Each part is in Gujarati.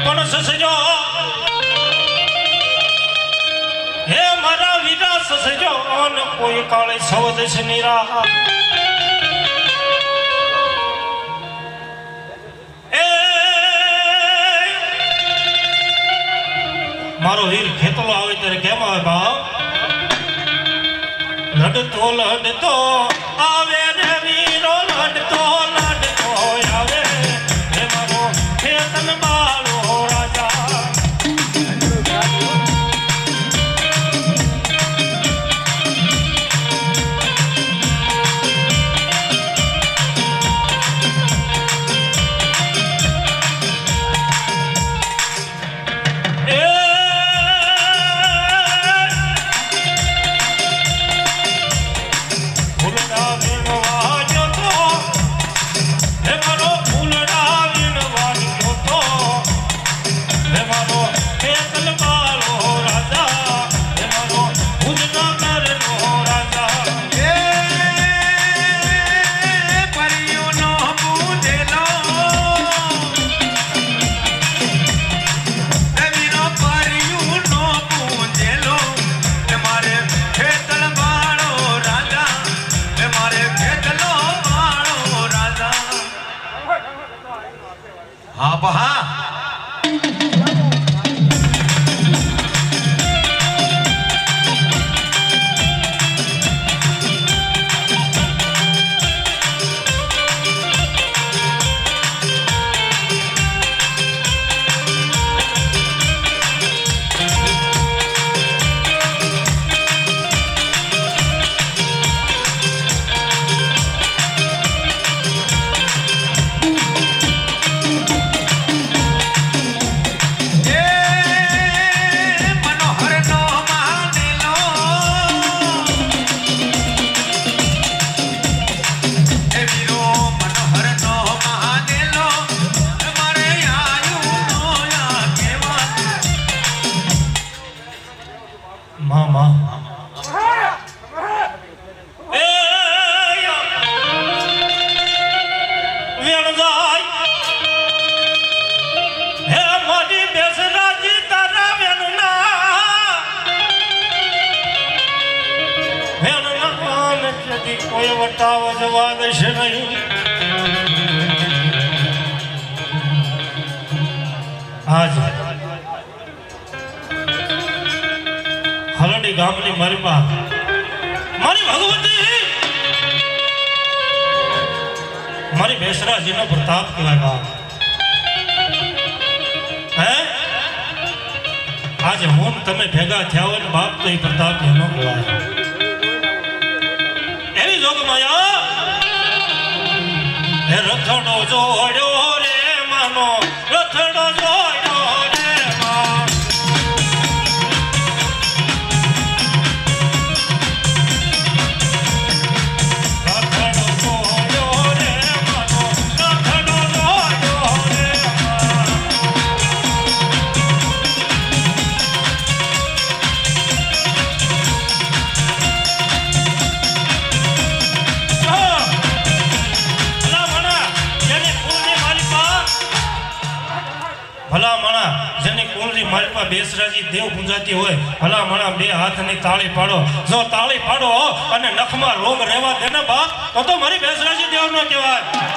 પણ સસજો હે મારા વીરા સસજો અને કોઈ કાળે સવદેશ નિરા મારો વીર ખેતલો આવે ત્યારે કેમ આવે ભાવ લડતો આવે રે વીરો લડતો આવે હે મારો ખેતલ બાળો રાજા કોઈ વટાવ જવા દેશે નહીં આજ હલડી ગામની મારી ભગવતી મારી બેસરાજીનો પ્રતાપ કહેવાય બાપ હે આજે હું તમે ભેગા થયા હોય ને બાપ તો એ પ્રતાપ એનો કહેવાય એની જોગમાયા હે રથડો જોડ્યો રે માનો રથડો જોડ્યો રે માં ભલા માણા જેની કુળની માલપા બેસરાજી દેવ પૂંજાતી હોય ભલા માણા બે હાથની તાળી પાડો જો તાળી પાડો અને નખમાં રોગ રહેવા દે ને બાપ તો મારી બેસરાજી દેવ નો કહેવાય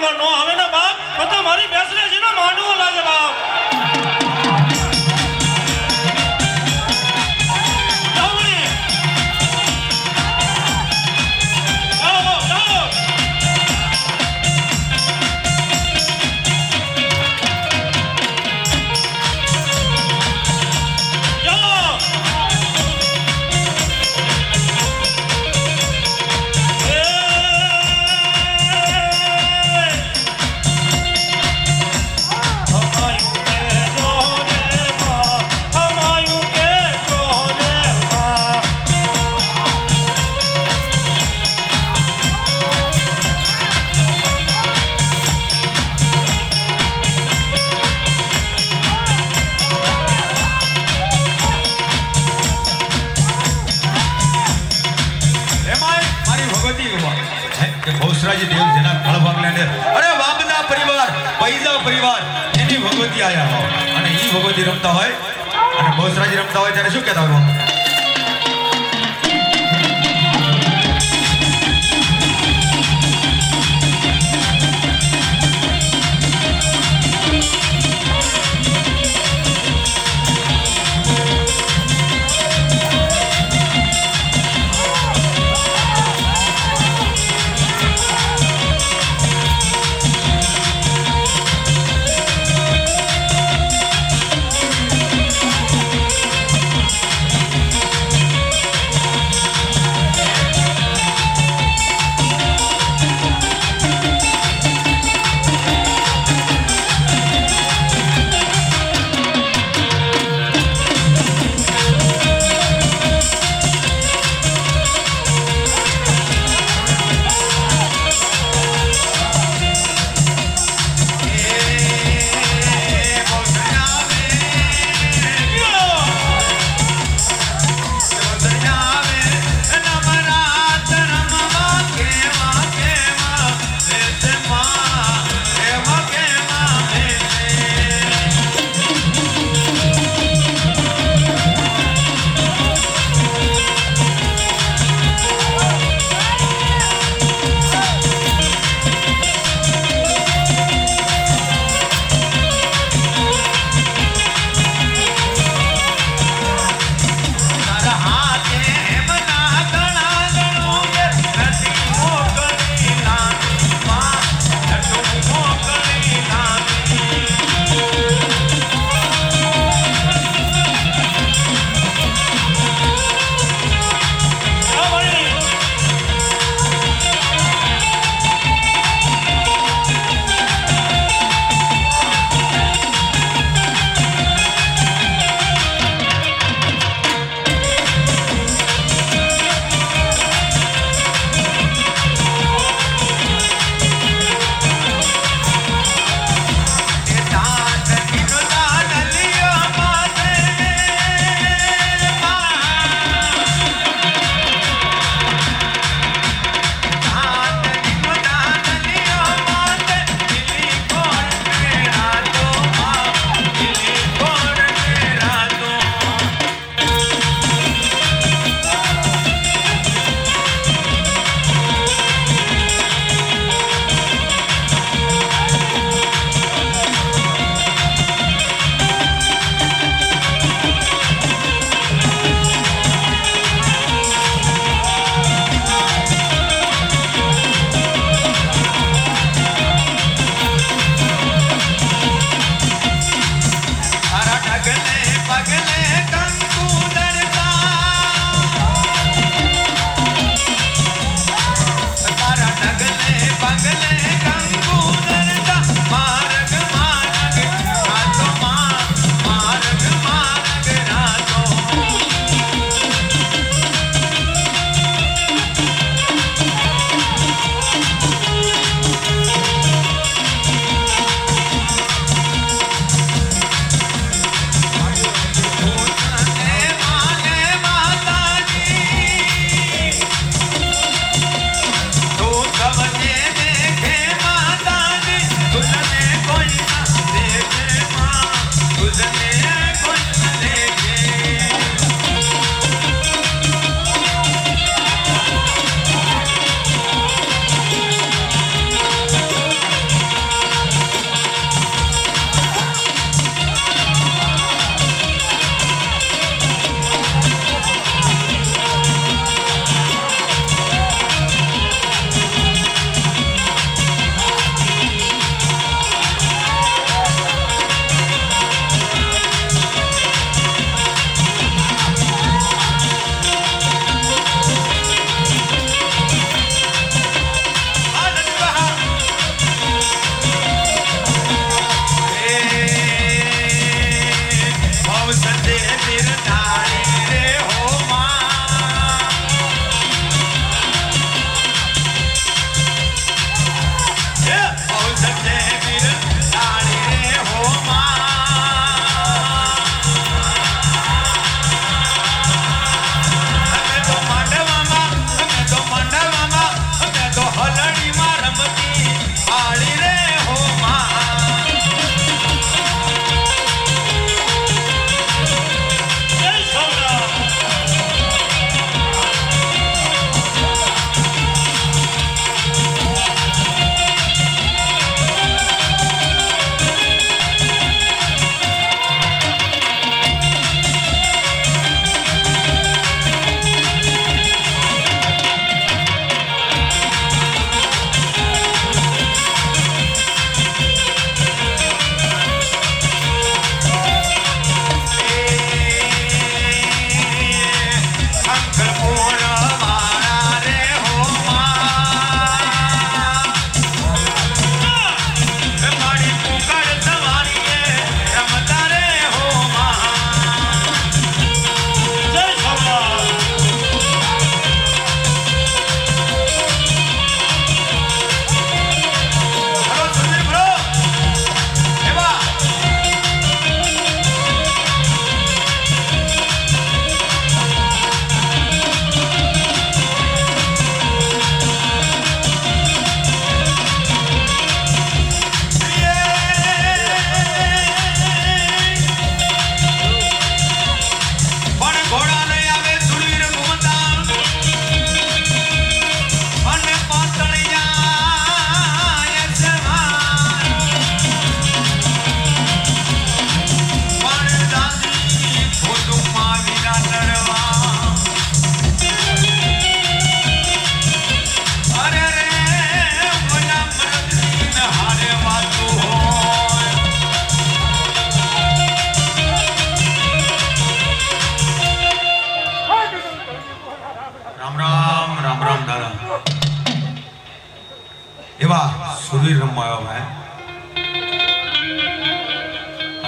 રંગો નો આવે ને બાપ તો મારી બેસરાજીનો માંડવો લાગે બાપ. બહુચરાજી દેવ જેના કાળભાગની અંદર અરે વામના પરિવાર પૈદા પરિવાર એની ભગવતી આયા હોય અને ઈ ભગવતી રમતા હોય અને બહુચરાજી રમતા હોય ત્યારે શું કહેતા હોય?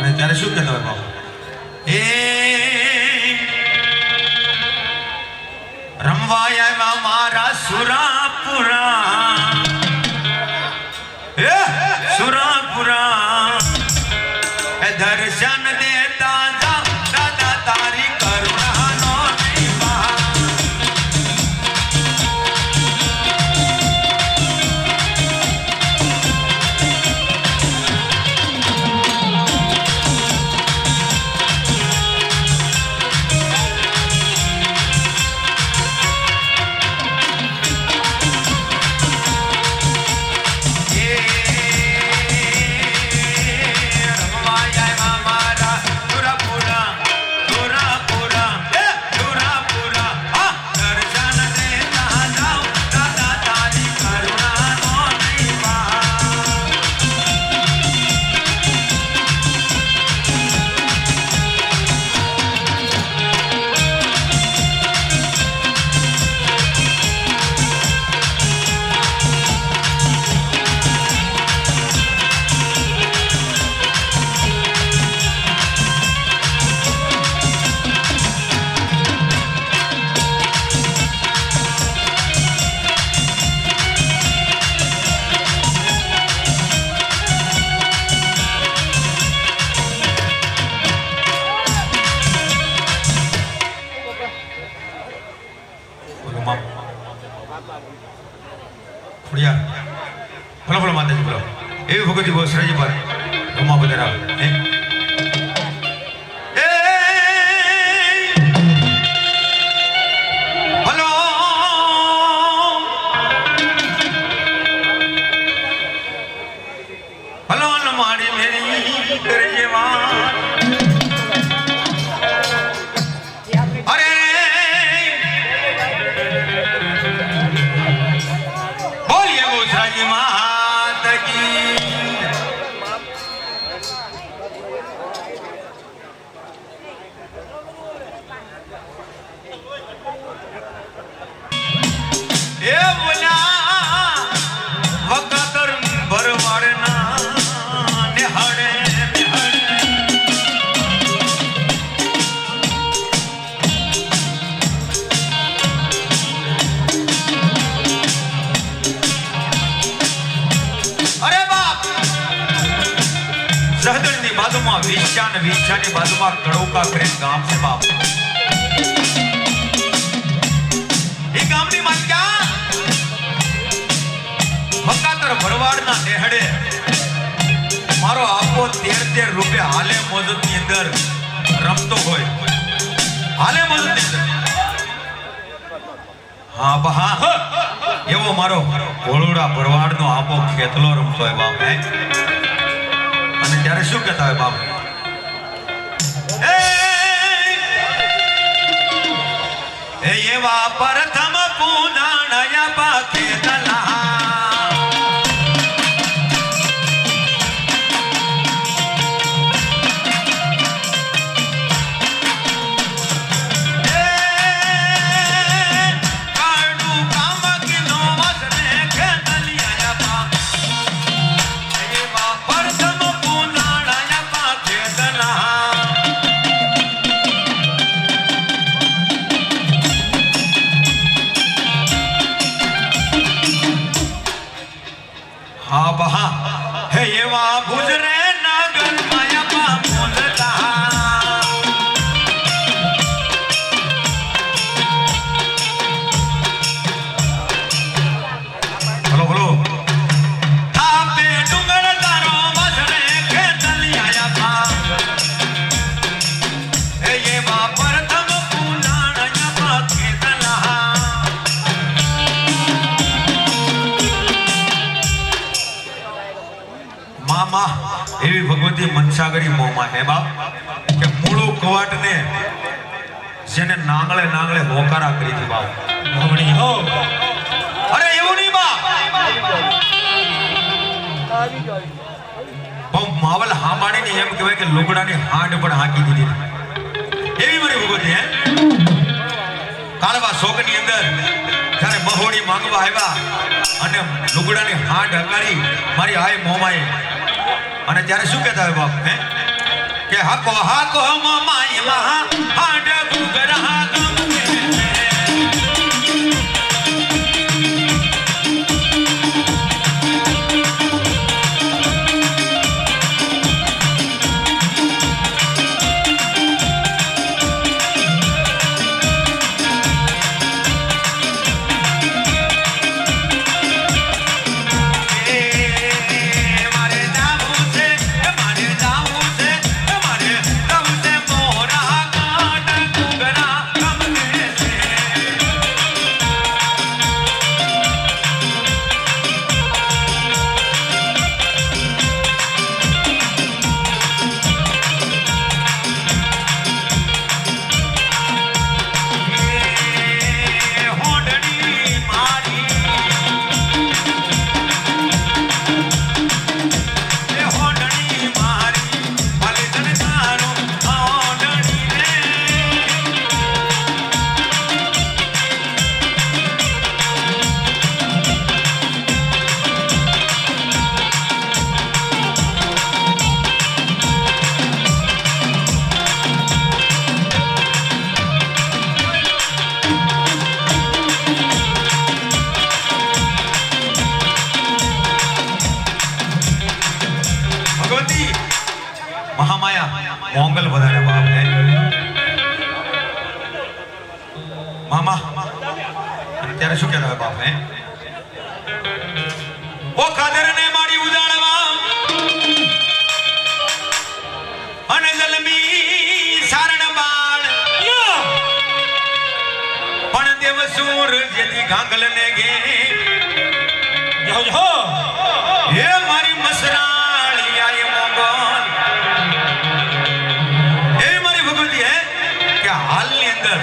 અને ત્યારે શું કહેતા હોય બાપ એ રમવા આવ્યા મારા સુરાપુરા એ સુરાપુરા એ દર્શન દેતા જા દાદા તારી કરુણાનો નિભા ફળો ફળો માતાજી બોલો એવી ભગવતી બહુચરાજી પર રમવા બધા હલો હલો મારી મેરી કરજે વાત અરે બોલીએ બહુચરાજી માત કી એ બોલા વખતર ભરવાડના નિહાળે અરે બાપ સહદરની બાજુમાં વિછાની બાજુમાં કડોકા કરીને ગામ છે બાપ એ ગામની માલિકા વકાતર ભરવાડના નેહડે મારો આપો 13 રૂપિયા હાલે મોજતની અંદર રમતો હોય હાલે મોજતની અંદર હા બહા એવો મારો ભોળુડા ભરવાડનો આપો ખેતલો રમતો હોય બાપ હે અને ત્યારે શું કહેતા હોય બાપ એ એવા પ્રથમ પૂનાણયા પાકે તલા હા બહા હે એવા ગુજરે નગર માયા પા બોલતા હલો હલો થાપે ડુંગર તારો મસરે ખેતલી આયા પા હે એવા પ્રથમ પુનાણયા પા ખેતલા મામા એવી ભગવતી મનસાગરી મોમાં હે બાપ કે મૂળો કવાટને જેને નાંગળે હોકારા કરી હતી બાપ હમણી હો અરે એવું નહીં બાપ માવલ હામાણીની એમ કહેવાય કે લુગડાની હાંડ પણ હાંકી દીધી એવી મારી ભગવતી હે કાળવા શોકની અંદર જ્યારે મહોડી માંગવા આવ્યા અને લુગડાની હાંડ હકારી મારી આય મોમાએ અને ત્યારે શું કહેતા હોય બાપ હે કે હકો હકો માય મહા હાડ ગુગરા महामाया मोंगल बधाने बाप है मामा અત્યારે શું કહેતા બાપ હે ઓ ખાદર ને મારી ઉજાળવા અને જલમી સારણ બાળ પણ દેવ સૂર જેથી ગાંગલ ને ગે જો હે મારી મસરાળી આય મોંગલ એ મારી ભગવતી હે કે હાલની અંદર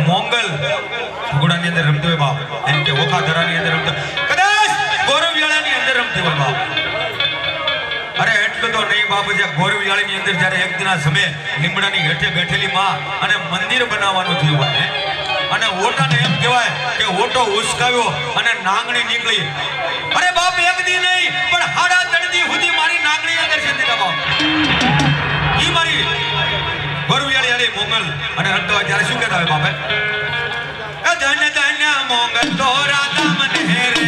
મોંગલ ઘોડાની અંદર રમતો હોય બાપ એમ કે ઓખાધરાની અંદર રમતો કદાચ ગોરવિયાળાની અંદર રમતો હોય બાપ અરે એટલું તો નહીં બાપ જે ગોરવિયાળાની અંદર જ્યારે એક દિના સમયે લીમડાની હેઠે બેઠેલી માં અને મંદિર બનાવવાનું થયું હોય અને ઓટાને એમ કહેવાય કે ઓટો ઉસકાવ્યો અને નાંગણી નીકળી અરે બાપ એક દી નહીં પણ હાડા તડતી સુધી મારી નાંગણી અંદર છે દીધા બાપ ઈ મારી ગોરવિયાળી અરે મોંગલ અને હટતો ત્યારે શું કહેતા હોય બાપે ધન ધન મોંગલ તો રાધા મને રે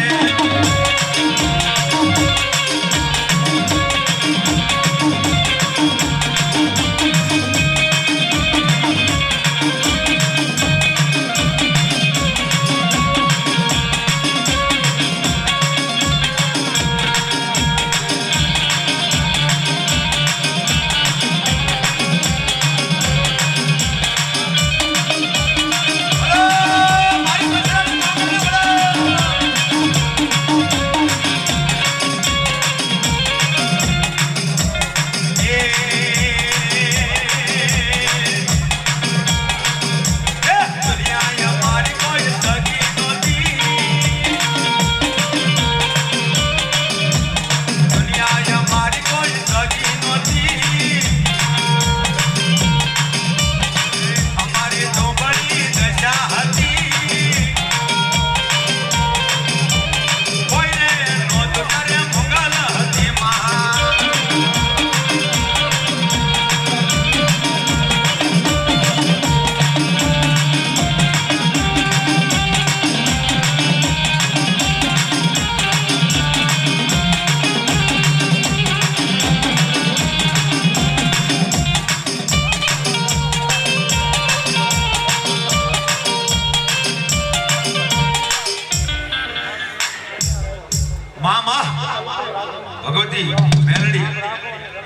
ભગવતી મેલડી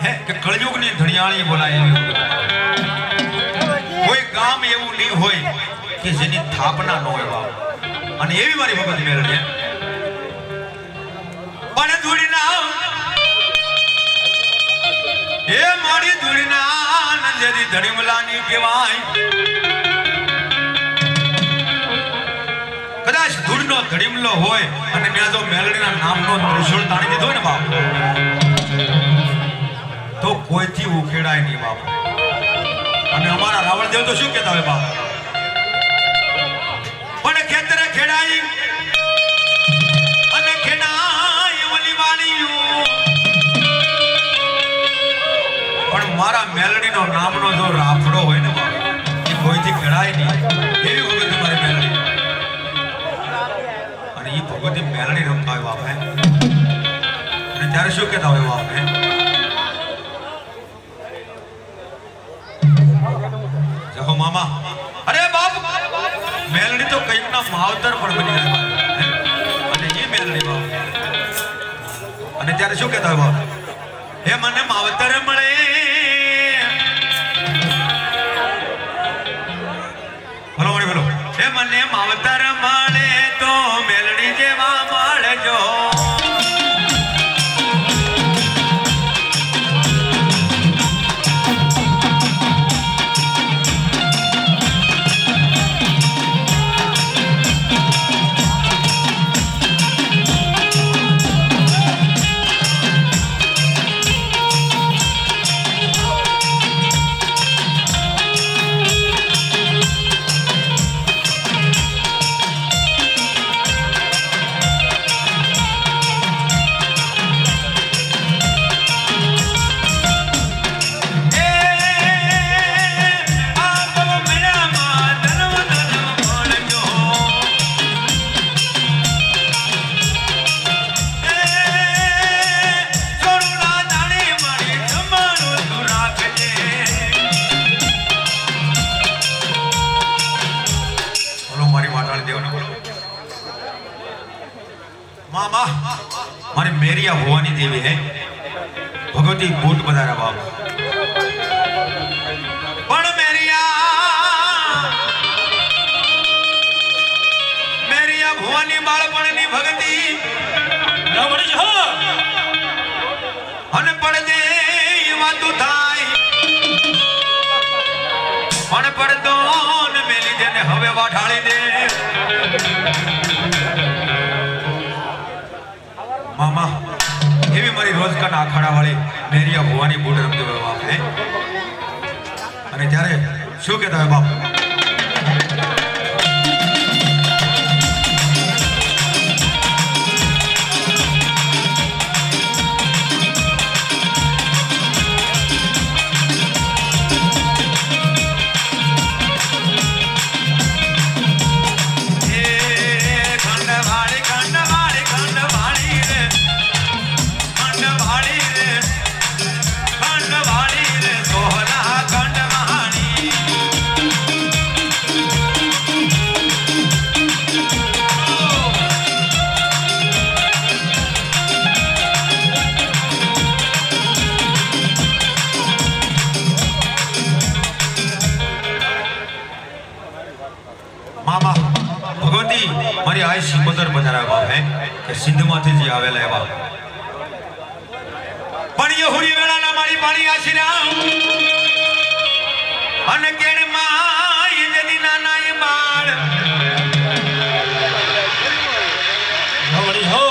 હે કે કળયુગની ધણિયાળી બોલાય કોઈ ગામ એવું નહીં હોય કે જેની સ્થાપના ન હોય બાપ અને એવી મારી ભગવતી મેલડી પણ ધૂળીના એ મારી ધૂળીના નંજરી ધણીમલાની કહેવાય કદાચ ધૂળનો ધડીમલો હોય અને ત્યાં જો મેલડીના નામનો ત્રિશૂળ તાણી દીધો ને બાપ તો કોઈથી ઉખેડાય નહીં બાપ અને અમારા રાવણદેવ તો શું કહેતા હોય બાપ પણ ખેતરે ખેડાઈ અને ખેડાય ઓલી વાણીઓ પણ મારા મેલડીનો નામનો જો રાફડો હોય ને બાપ, એ કોઈથી કળાય નહીં. એવી ભગવતી મારી મેલડી. અને એ ભગવતી મેલડી રમતા હોય બાપ. અને ત્યારે શું કહેતા હોય બાપ? જહો મામા. અરે બાપ, મેલડી તો કંઈક ના માવતર પણ બની જાય બાપ. અને એ મેલડી બાપ. અને ત્યારે શું કહેતા હોય બાપ? હે મને માવતર મળે, બોલો બોલો બોલો. હે મને માવતર મળે તો મેલડી જેવા મળજો. मामा मारे मेरिया भवानी देवी है भगवती बूट बधारा बाप. पण मेरिया भवानी बाळपणनी भक्ति રાવણ જ હો. અને પડદે વાતું થાય, પણ પડદો ને મેલી જેને હવે વાઠાળી દે. मामा एवी मारी रोज का अखाड़ा वाली मेरिया भवानी बूट रमती हुए बाप है. अने त्यारे शू कहता है बाप? मामा भगवती मारी आय सिंबोदर बधारा बाप है कि सिंध माथे जी आवेला है बाप. पण ये हुरी वेला ना मारी पाणी आशीराम अन केण माय जदी नाना ये बाळ રાવણ જ હો.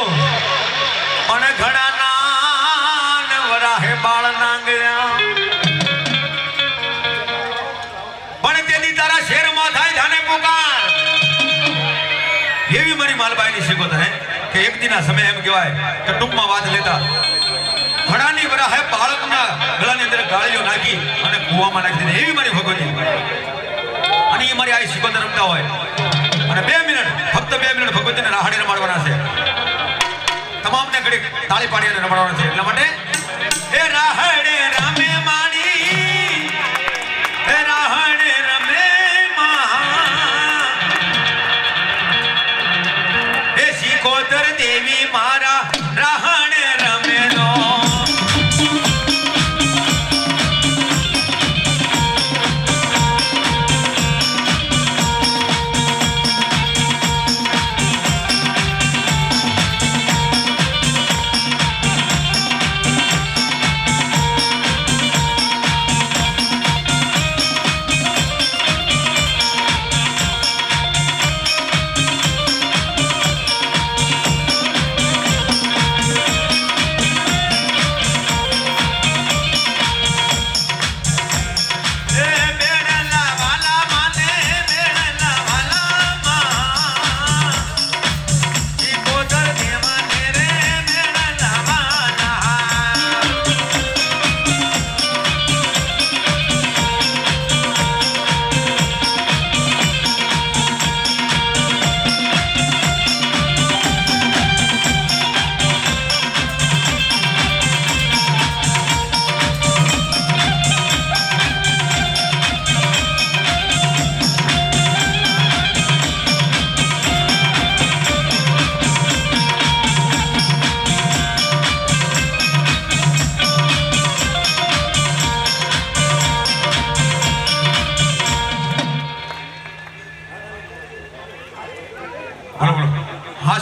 अन घड़ा नान वराहे बाळ नांगया. पण तेदी तारा शेर मा थाय जाने पुकार. એવી મારી માલબાઈની શિકોતર હે કે એક દિના સમય એમ કહેવાય કે ટૂંકમાં વાત લેતા ઘડાની વરાહે બાળકના ગળાની અંદર ગાળીઓ નાખી અને કૂવામાં નાખી દીધી. એવી મારી ભગવતી. અને એ મારી આ શિકોતર રમતા હોય અને 2 મિનિટ ફક્ત 2 મિનિટ ભગવતીને રાહડીને રમાડવાના છે. તમામને ઘડી તાળી પાડીને રમાડવાના છે. એટલા માટે એ રાહડે રામે માડી, એ રાહડે રમે કોતર દેવી મારા રાહણ રમેલો.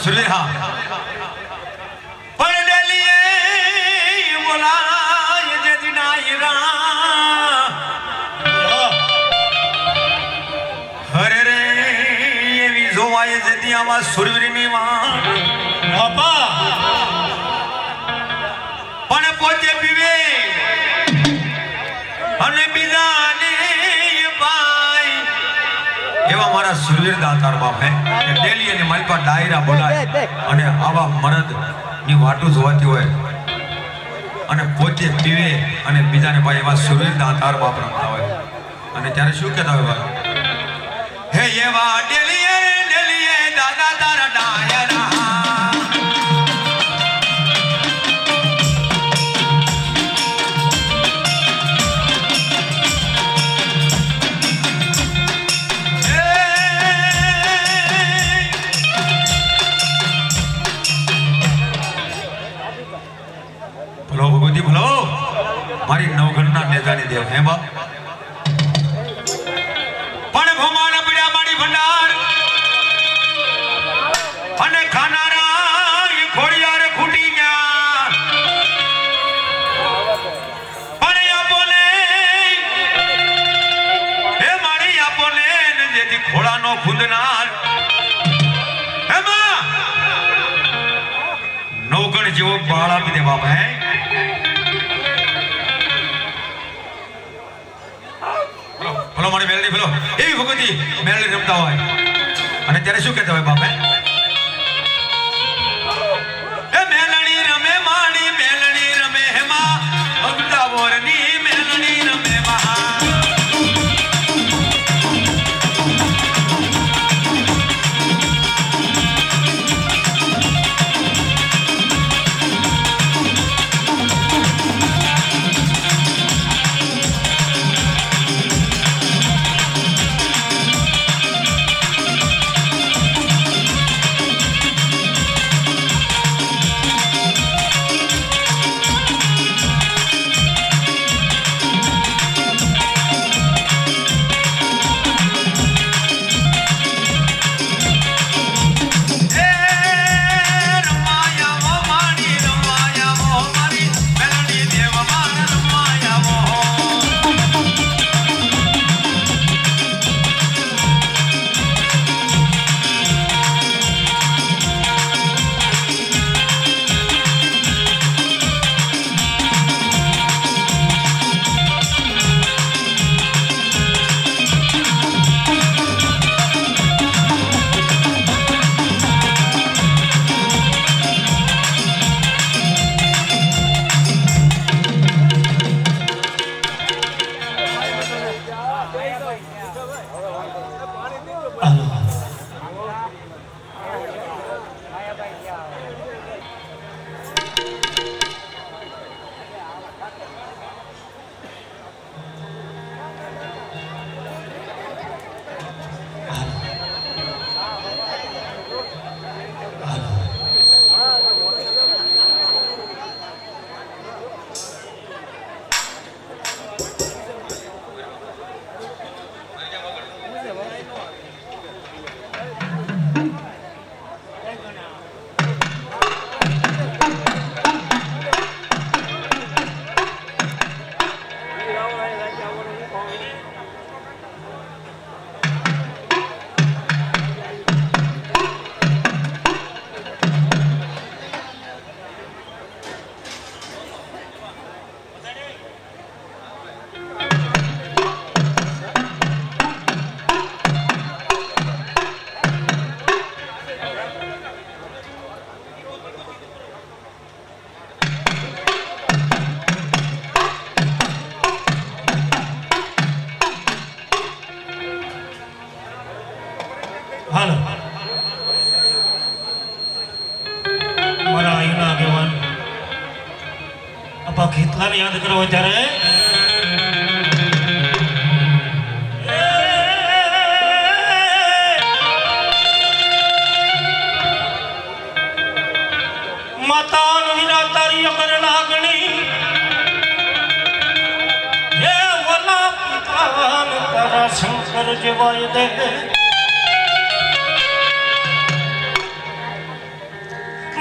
સુરવીર હા પણ ડેલીએ બોલાય જે દિનાયરા હરે રે એવી જોવાય છે ત્યાં સુરવીરની માં બાપા પણ પોતે પીવે અને બીજાને પાય એવા મારા સુરવીર દાતાર બાપ હે કે ડેલી અને મારી પાસે ડાયરા બોલાય અને આવા મરદ ની વાટું જોવાતી હોય અને પોતે પીવે અને બીજાને ભાઈ એવા સુરવીર દાતાર બાપ રમતા હોય અને ત્યારે શું કહેતા હોય ભાઈ હે એવા ડેલીએ ડેલીએ દાદા તારા ડાયરા ભલો ભગવતી ભલો મારી નવઘણના નેતાની દેવ હે બાપ પણ ભમાના પીડા મારી ભંડાર અને ખાનારા ખોડિયાર ખૂટી ગયા પણ આપોને હે મારી આપોને ને જેથી ખોળાનો ખુંદનાર એમાં નવગણ જેવો બાળ આપી દે બાપ હે ભલો મારી મેલડી ભલો એવી ભગવતી મેલડી રમતા હોય અને ત્યારે શું કહેતા હોય બાપે એ મેલડી રમે માણી મેલડી રમે હેમાં અગતા બોરની મેલડી રમે મહા હાલો મારા અહીંના આગેવાન આપા ખેતલાને યાદ કરો ત્યારે માતાન વિના તારી અગર લાગણી હે વલા પિતાન તારા શંકર જેવાય દે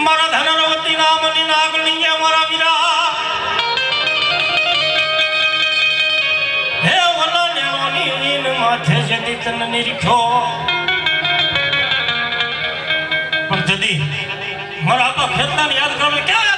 મારા ધનરવતી નામની નાગણીએ મારા વીરા હે વલા નેણોની નીન માથે જતી તન નિરખ્યો પણ જદી મારા આપા ખેતલાને યાદ કરવાનું ક્યાં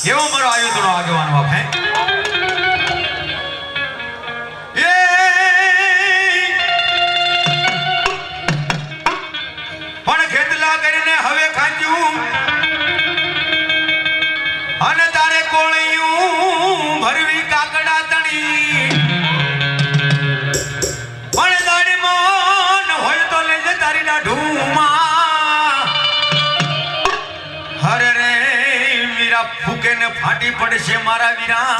એવો મારો આયોજનો આગેવાનો બાપ હે પણ ખેતલા કરીને હવે ખાંચ્યું અને તારે કોળિયું ભરવી કાકડા તણી પણ દાડી મન હોય તો લેજે તારી દાઢુમાં હરે રે વીરા ફૂકે ને ફાટી પડશે મારા વીરા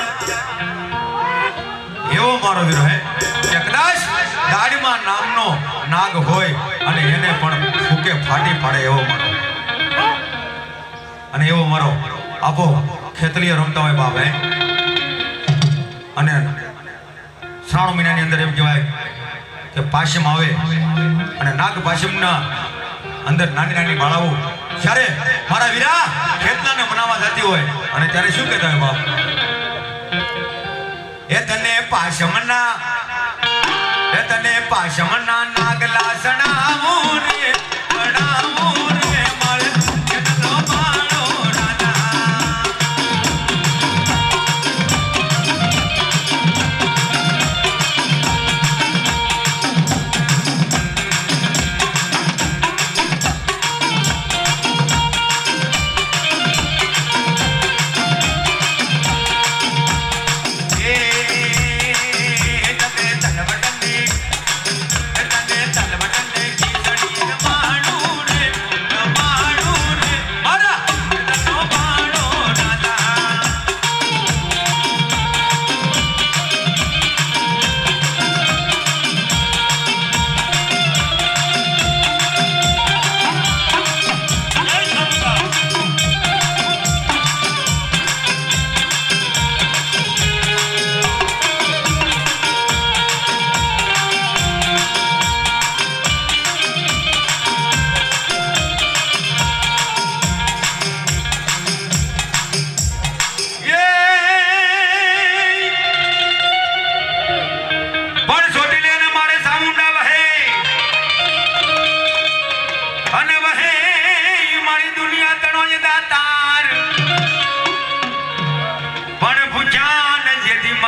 એવો મારો વીરો હે કે કદાચ દાડીમાં નામનો નાગ હોય અને એને પણ ફૂકે ફાટી પડે એવો મારો અને એવો મારો આપો ખેતલીએ રમતા હોય બાપ હે અને શ્રાવણ મહિનાની અંદર એમ કહેવાય કે પાશમ આવે અને નાગ પાશમના અંદર નાની નાની બાળાઓ જ્યારે મારા વીરા ખેતલાને મનાવવા જતી હોય અને ત્યારે શું કહેતા હોય બાપ એ તને પાશમના નાગલા સણાવું રે સણાવું રે મળ કેટલો માળો રાધા તને તલવટને કી જડીએ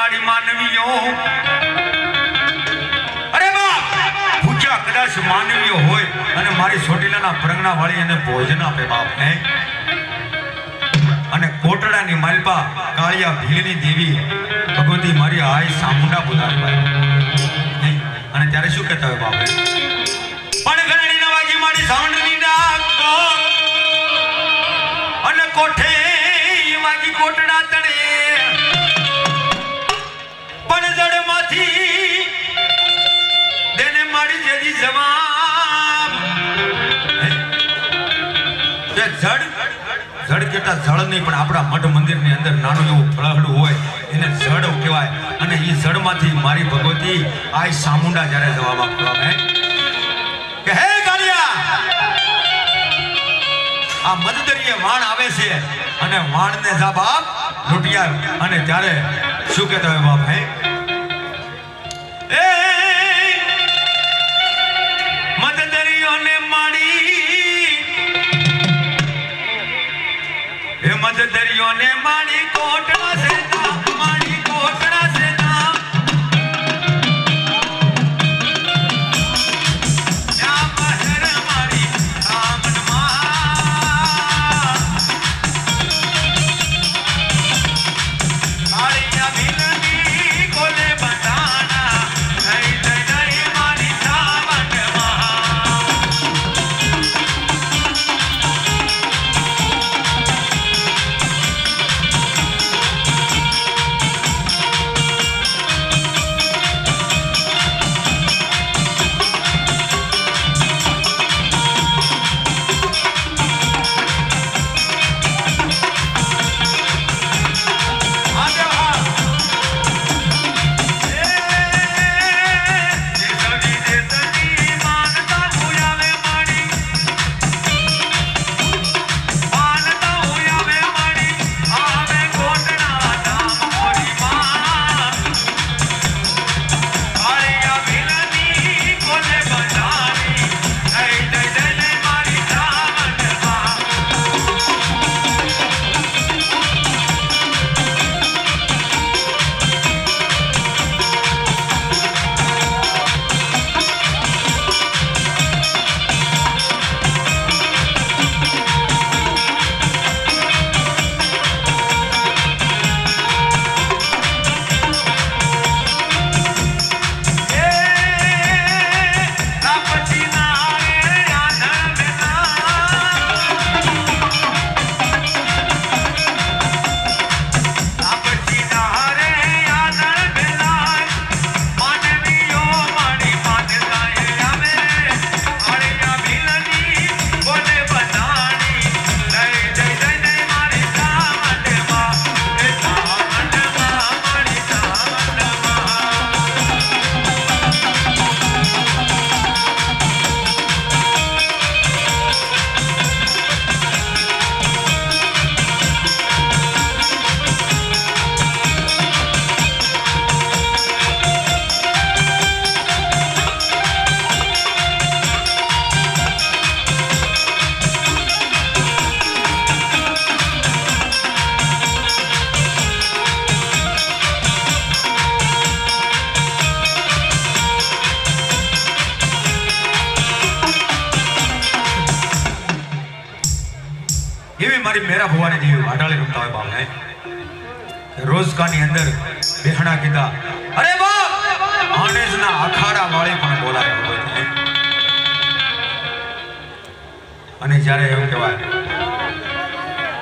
મારી માનવીઓ અરે બાપ પૂજા કદાચ માનવીઓ હોય અને મારી ચોટીલાના પ્રજ્ઞા વાળી એને ભોજન આપે બાપ હે અને કોટડાની માલપા કાળિયા ભીલની દેવી ભગવતી મારી આય સામુંડા બોલાવી અને ત્યારે શું કહેતા હોય બાપ પણ ઘણી નવાજી મારી સાવણની ડાક અને કોઠે વાગી કોટડા તણે પણ જડમાંથી દેને મારી જેજી જવાબ જે જડ કેતા જળ નહીં પણ આપણા મઠ મંદિરની અંદર નાનું એવું ફળહડું હોય એને જડ કહેવાય અને એ જડમાંથી મારી ભગવતી આ સામુંડા જ્યારે જવાબ આપવા હે કે હે કાળિયા આ મદદરીએ વાણ આવે છે અને વાણને જા બાપ લૂંટિયા અને ત્યારે શું કહેતા હોય બાપ હે એ મદદરીઓને માડી એ મદદરીઓને માડી કોટડા છે માડી કોટડા છે મારી મેરા ભવાની દેવી વાટાળી રમતા હોય બાપ રોજકાની અંદર બેહણા કીધા અરે બાપ આણેજના અખાડા વાળી પણ બોલાય અને જ્યારે એવું કહેવાય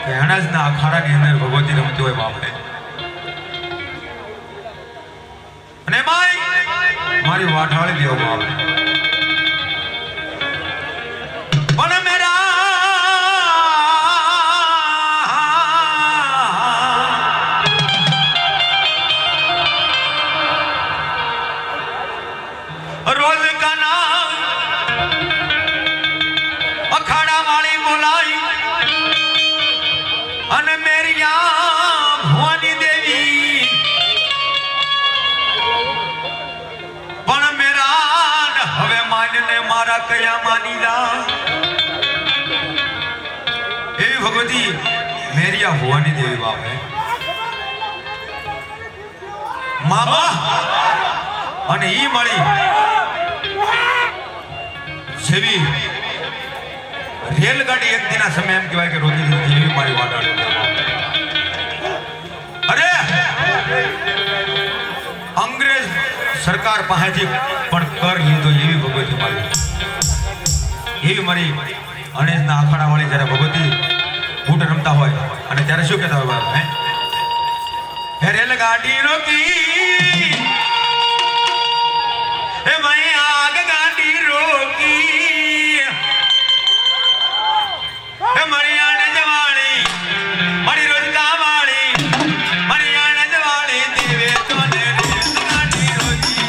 કે અણાજના અખાડાની અંદર ભગવતી રમતી હોય બાપ અને મારી વાટાળી દેવો બાપ પણ મેરા रोज का नाम अखाड़ा वाली बोलाई अन मेरिया भवानी देवी पण मेरा हवे मानने मारा कया मानी ला ए भगवती मेरिया भवानी देवी बाप है મામા અને ઈ મળી જેવી રેલગાડી એક દિના સમય એમ કહેવાય કે રોકી દીધી એવી મારી વાડાડી અરે અંગ્રેજ સરકાર પાસેથી પણ કર લીધો એવી ભગવતી મારી એવી મારી અણેજના આખાડા વાળી જ્યારે ભગવતી બૂટ રમતા હોય અને ત્યારે શું કહેતા હોય બાપ હે રેલગાડી રોકી હે ભાઈ આગ ગાડી રોકી હે મારી અણેજ વાળી મારી રોજકા વાળી મારી અણેજ વાળી દેવે તોને રેલગાડી રોકી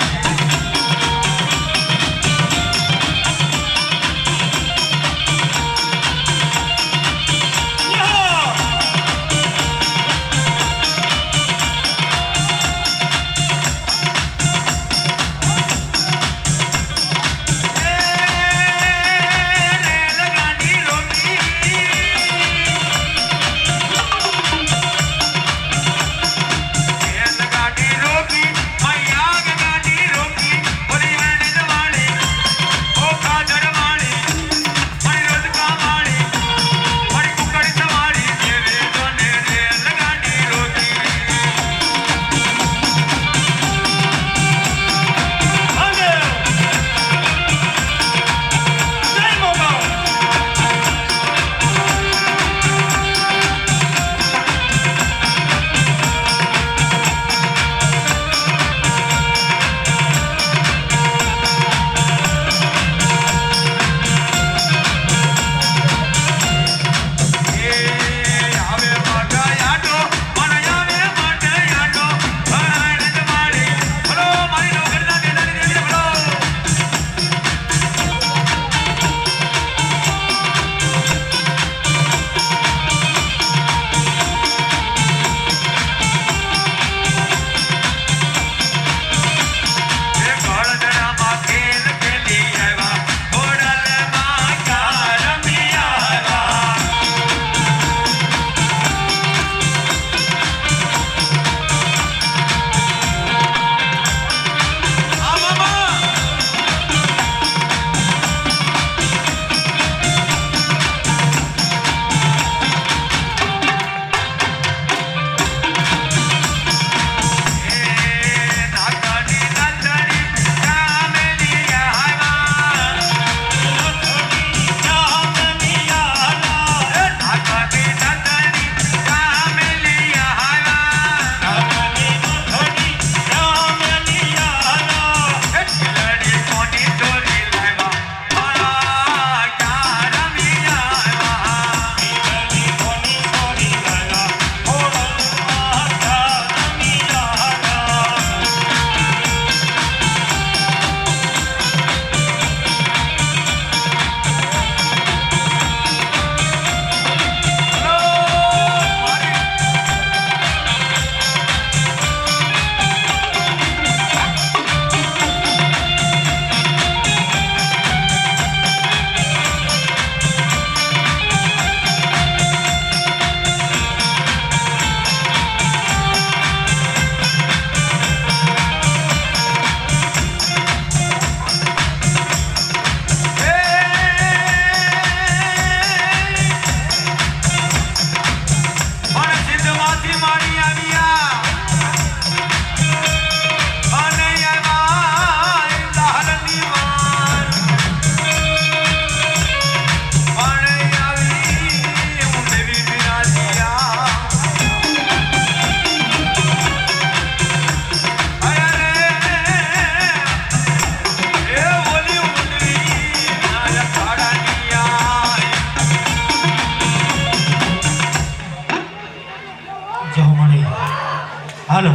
હાલો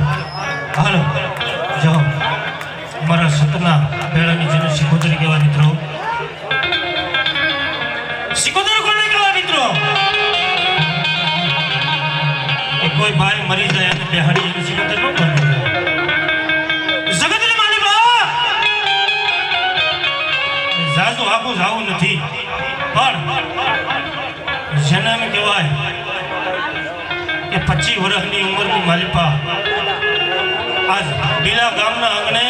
હાલો જાઓ મારા સતના પેલાની જેને સિકોતરી કહેવાય મિત્રો સિકોતરી કોને કહેવાય મિત્રો એ કોઈ ભાઈ મરી જાય અને બેહાડી એની સિકોતરી ન કહેવાય જગતના માલિક જાજુ આખું જાવું નથી પણ જેને એમ કહેવાય કે 25 વર્ષની ઉંમરની માલિપા આજ બીલા ગામના આંગણે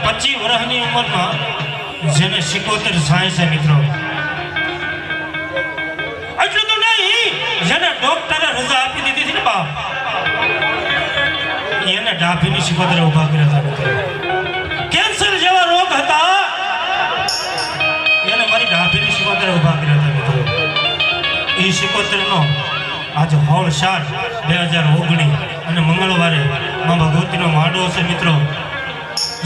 25 વર્ષની ઉંમરમાં જેને 76 થાય છે મિત્રો. એટલું તો નહીં, જેને ડોક્ટરે રજા આપી દીધી હતી ને બાપ, એને ડાભીની 76 ઊભા કર્યા હતા મિત્રો. કેન્સર જેવા રોગ હતા, એને મારી ડાભીની 76 ઊભા કર્યા હતા મિત્રો. એ 76 નો આજે હોળ 7/2019 અને મંગળવારે માં ભગવતીનો માંડવો છે મિત્રો.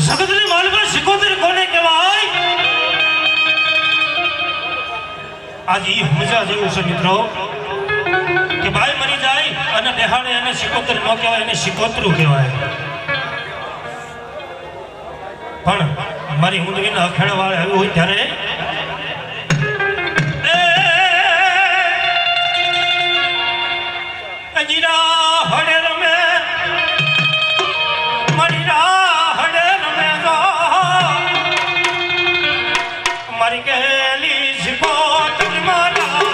જગતની માલમાં 76 કોને કહેવાય? આજે એ મજા જેવું છે મિત્રો કે ભાઈ મરી જાય અને બેહાડે એને 76 ન કહેવાય, એને 76 કહેવાય. પણ મારી ઊંડવીના અખેડવાળે આવ્યું હોય ત્યારે મારી કહેલી શિકોતરી મારા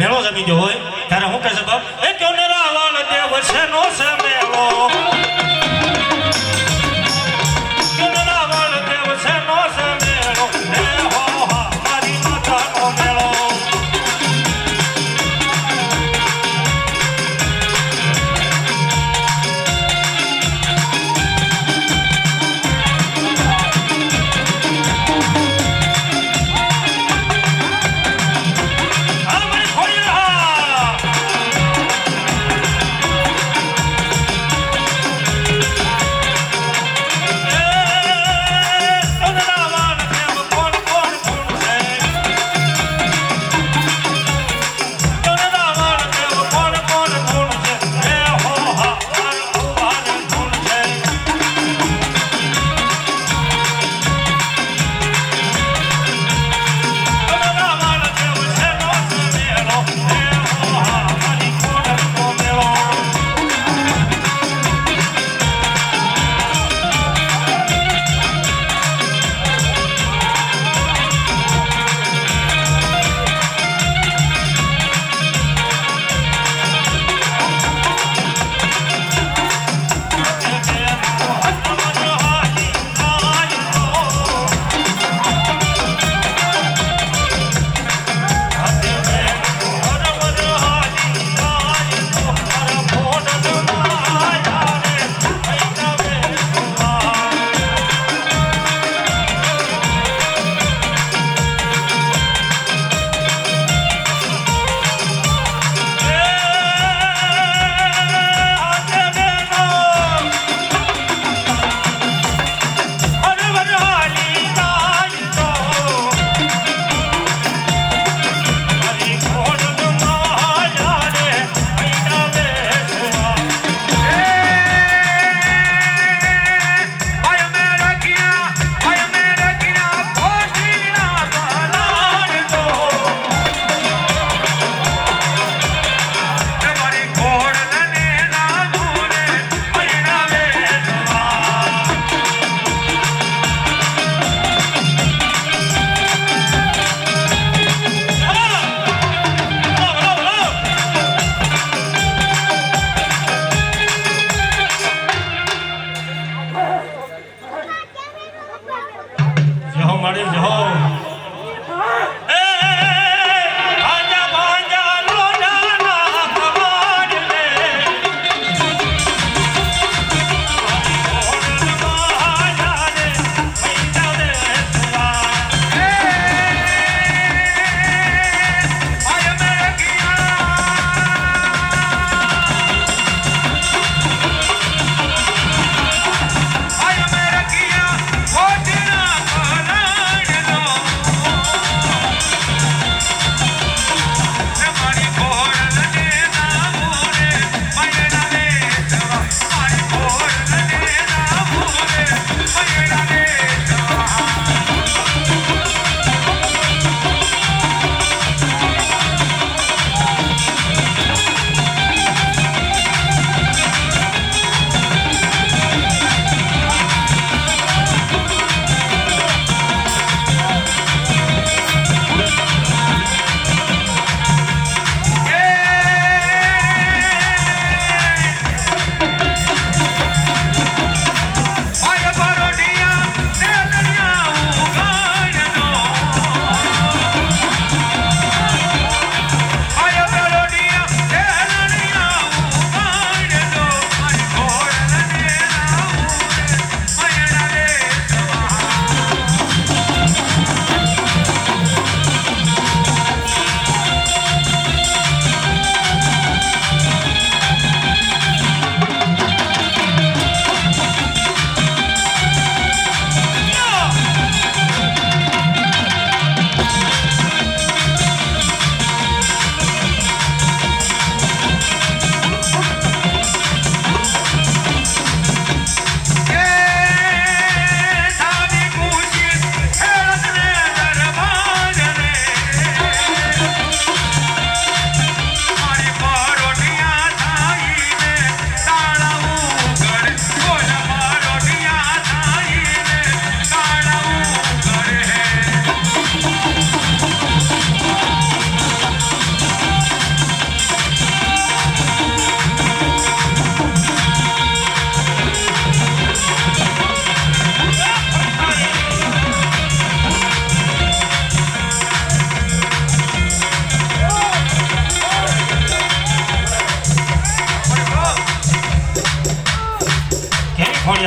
મેળો જમી ગયો હોય ત્યારે હું કહે છે બાપ એ કયો ને રાવણ દેવ છે નો છે મેળો કયો ને રાવણ દેવ છે નો છે મેળો હે હો હા મારી માતાનો મેળો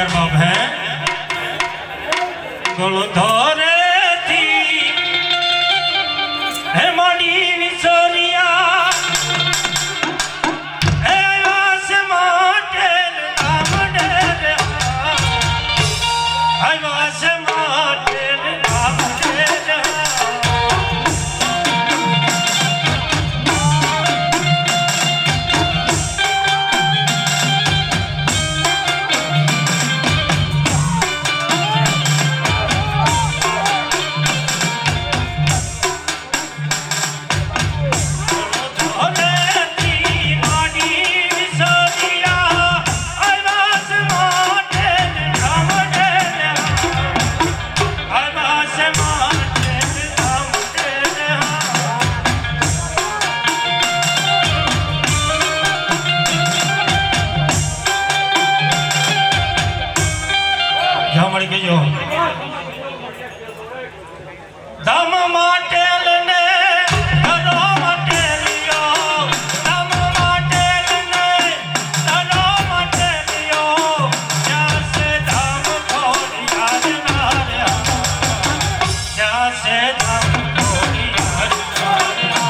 તૈયાર બાપ હે ગોળો ધોરે થી હે માડી વિસોરિયા હે વાસ માટે આમડે રે હે વાસ માટે આમડે રે મળી ગયો ધમ માટે ને ધરો માટે લ્યો ધમ માટે ને ધરો માટે લ્યો જ્યાં સે ધમ ખોડી યાદ ના રહ્યા જ્યાં સે ધમ ખોડી યાદ ના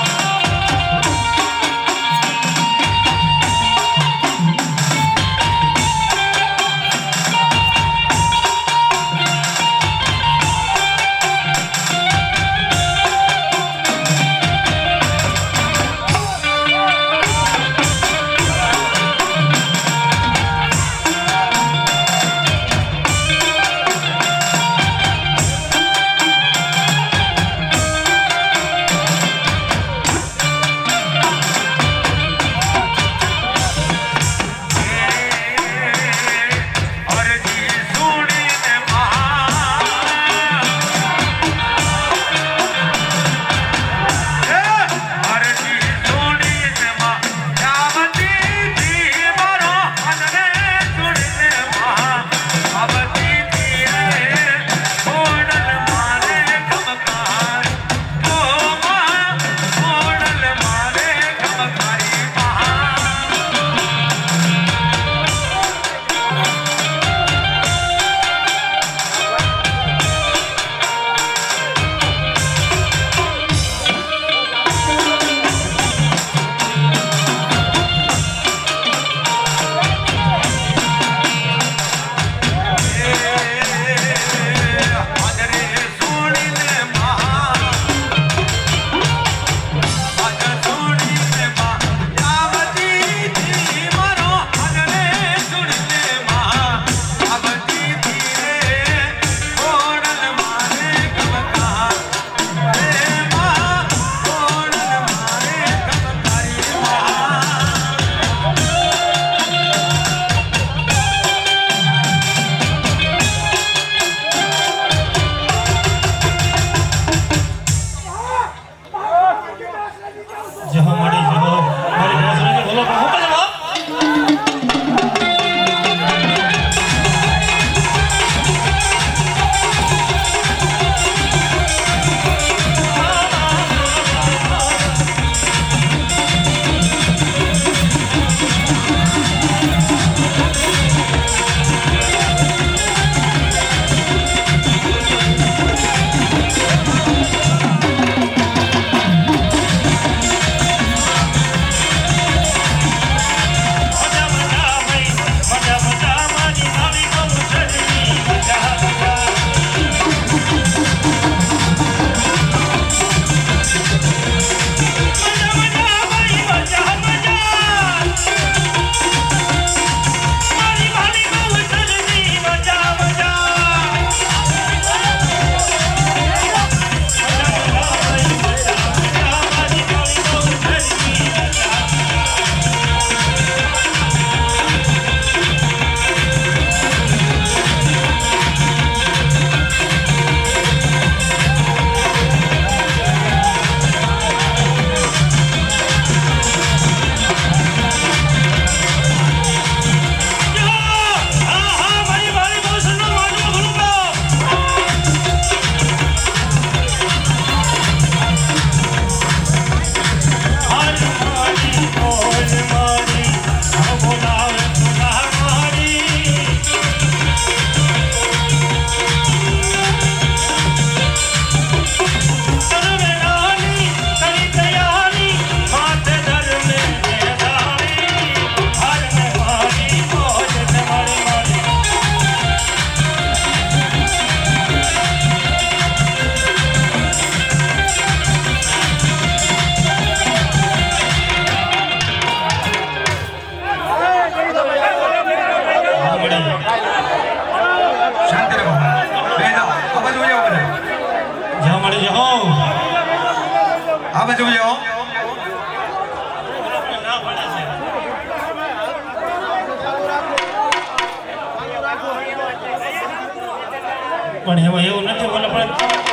પણ એમાં એવું નથી બોલે પણ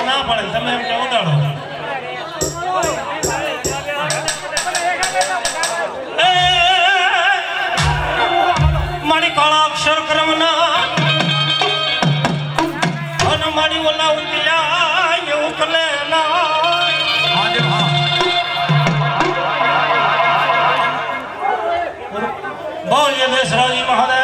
ના પડે તમે એમ કે ઉડાડો મારી કાળા અક્ષર કર્મના અને મારી ઓલા ઉકલ્યા એવું કલે ના મહાદેવ હા બોલીએ બેસરાજી મહાદેવ